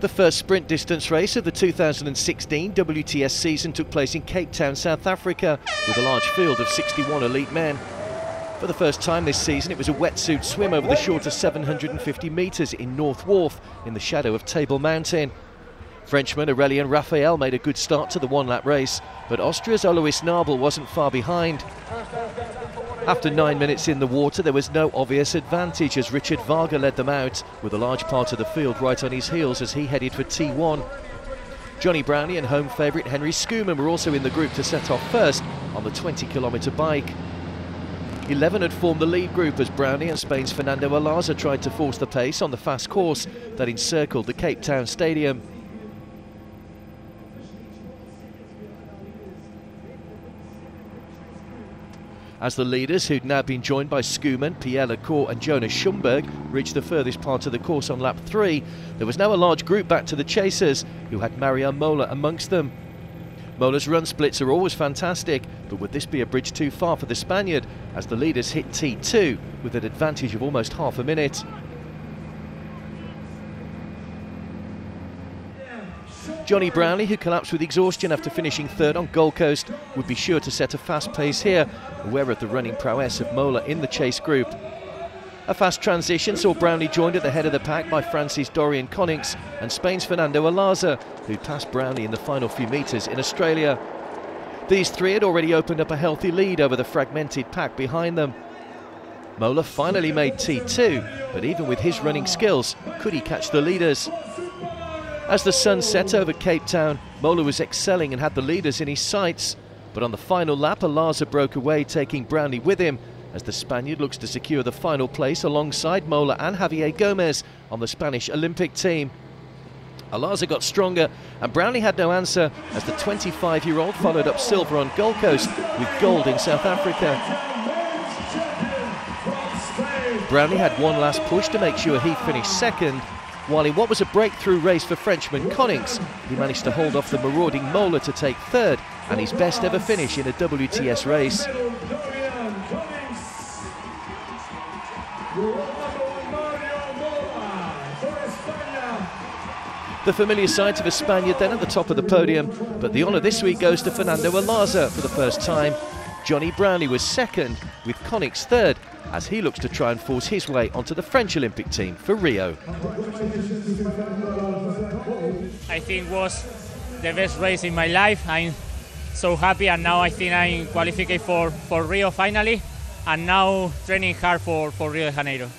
The first sprint distance race of the 2016 WTS season took place in Cape Town, South Africa, with a large field of 61 elite men. For the first time this season, it was a wetsuit swim over the shorter 750 metres in North Wharf in the shadow of Table Mountain. Frenchman Aurélien Raphael made a good start to the one-lap race, but Austria's Alois Nabel wasn't far behind. After 9 minutes in the water, there was no obvious advantage as Richard Varga led them out, with a large part of the field right on his heels as he headed for T1. Johnny Brownie and home favourite Henry Schoeman were also in the group to set off first on the 20-kilometre bike. 11 had formed the lead group as Brownie and Spain's Fernando Alarza tried to force the pace on the fast course that encircled the Cape Town stadium. As the leaders, who'd now been joined by Schoeman, Pierre Lecourt and Jonas Schumberg, reached the furthest part of the course on lap 3, there was now a large group back to the chasers, who had Marianne Mola amongst them. Mola's run splits are always fantastic, but would this be a bridge too far for the Spaniard, as the leaders hit T2 with an advantage of almost half a minute? Johnny Brownie, who collapsed with exhaustion after finishing third on Gold Coast, would be sure to set a fast pace here, aware of the running prowess of Mola in the chase group. A fast transition saw Brownie joined at the head of the pack by France's Dorian Connings and Spain's Fernando Alarza, who passed Brownie in the final few metres in Australia. These three had already opened up a healthy lead over the fragmented pack behind them. Mola finally made T2, but even with his running skills, could he catch the leaders? As the sun set over Cape Town, Mola was excelling and had the leaders in his sights. But on the final lap, Alarza broke away, taking Brownie with him, as the Spaniard looks to secure the final place alongside Mola and Javier Gomez on the Spanish Olympic team. Alarza got stronger, and Brownie had no answer, as the 25-year-old followed up silver on Gold Coast with gold in South Africa. Brownie had one last push to make sure he finished second, while in what was a breakthrough race for Frenchman Connings, he managed to hold off the marauding Mola to take third and his best ever finish in a WTS race. The familiar sight of a Spaniard then at the top of the podium, but the honour this week goes to Fernando Alarza for the first time. Johnny Brownie was second, with Connings third, as he looks to try and force his way onto the French Olympic team for Rio. I think it was the best race in my life. I'm so happy, and now I think I'm qualified for Rio finally, and now training hard for Rio de Janeiro.